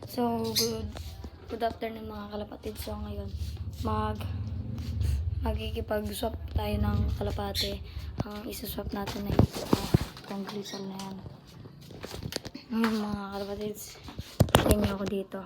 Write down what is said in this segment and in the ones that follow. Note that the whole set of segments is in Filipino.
So, good afternoon mga kalapatid. So, ngayon, magkikipag-swap tayo ng kalapate. Ang isa-swap natin ay itong grisal na yan. Ngayon mga kalapatid, tingnan ako dito.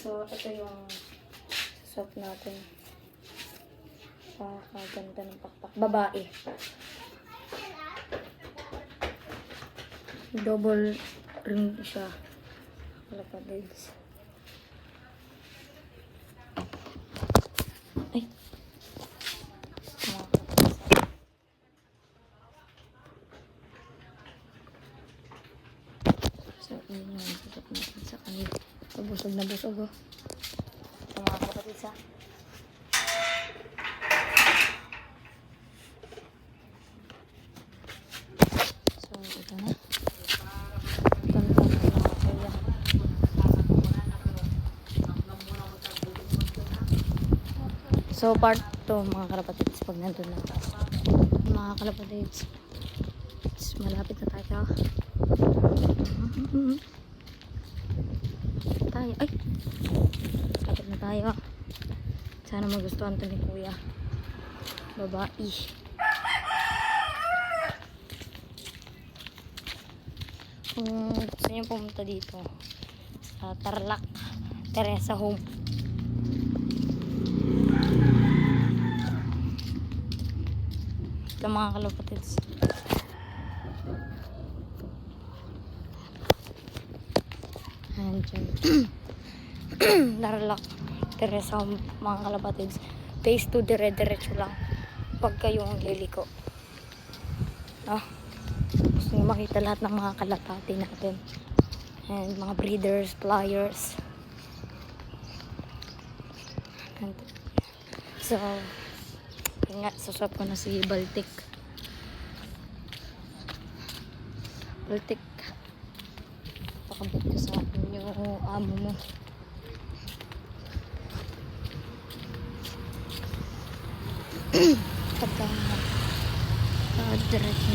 So, ito yung swap natin. Kaganda ng pakpak. Babae. Double ring siya. Kalapatids. Ay. So, yun yung swap natin sa kanila. Busog na busog, oh. Ito mga kapatid sa. So, ito na. Ito na mga kuya. So, part 2 mga kalapatids pag nandun na. Mga kalapatids. Malapit na tayo. Ay, lapit na tayo. Sana magustuhan to ni kuya. Babae. Kung gusto niyo pumunta dito sa Tarlac Teresa Home, ito mga kalapatids. Andyan. Tarlac Teresa Home mga kalapatids. Phase 2 dire-diretso lang pag kayong liliko. Gusto nyo makita lahat ng mga kalapati natin and mga breeders, flyers. And, so yun nga, saswap ko na si Baltic. Pakabot ka sa akin yung amo mo. Pagka diretso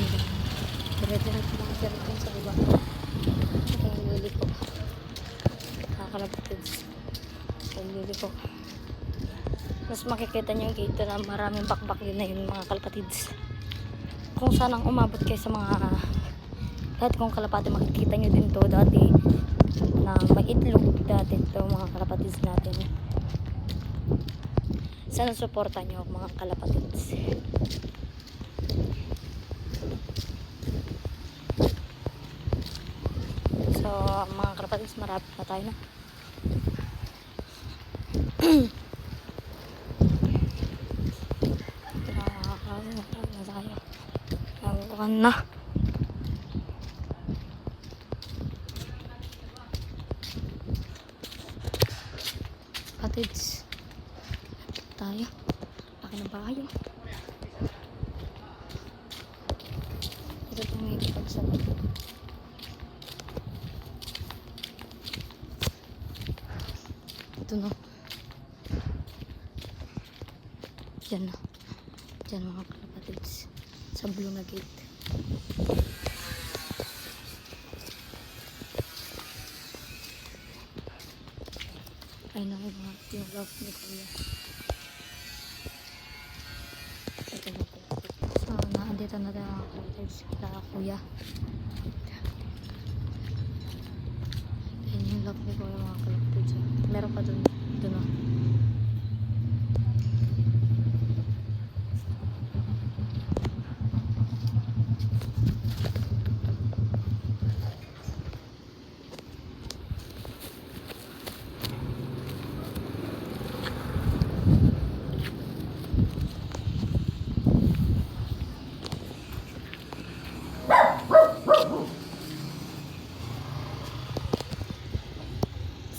lang sa iba. Ito yung liliko. Kakalapatids. Ito yung liliko. Mas makikita nyo dito na maraming bakbak yun na yun mga kalapatids. Kung sanang umabot kayo sa mga dati kong kalapati, makikita nyo din to dati na may itlog dati to mga kalapatids natin. Sana suporta nyo mga kalapatids. So mga kalapatids, marami na tayo na. Ang na. Kalapatids. Tayo. Laki ng bahay. Ito itong may ipagsabi. Ito na. Diyan na. Diyan mga kalapatids. Sa blue na gate. Ay na yung love ni kuya. Ito na po. So, naandito na tayo mga kalapatids. Kala kuya. Ayan yung love ni kuya mga kalapatids. Meron pa dun. Dun na.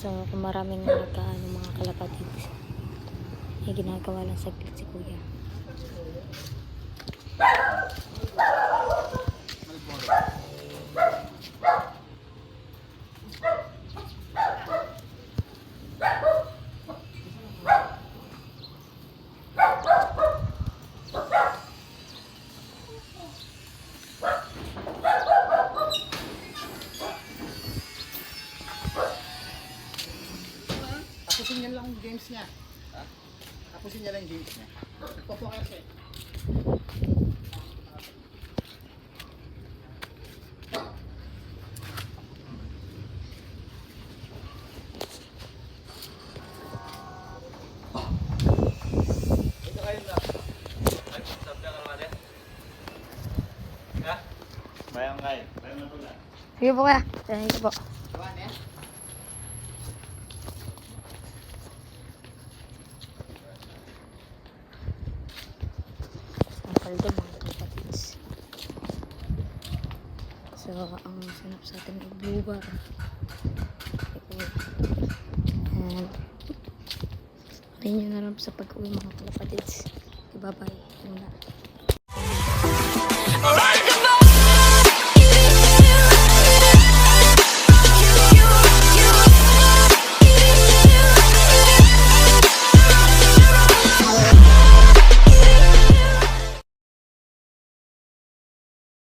So, kung maraming nagkaano mga kalapatids, ay ginagawa lang saglit si kuya. Tapusin niya lang yung games niya. Ha? Tapusin niya lang yung games niya. Nagpo-focus eh. Ito kayo na. Ay, sabi ka naman eh. Ha? Bayang kayo. Bayang na pula. Sige po kuya. Thank you po. Gawa niya. Ang paldo mga kalapatids. So, ang sanap sa atin ay blue bar. And, tayo nyo na lang sa pag-uwi mga kalapatids. Bye-bye. Yun na.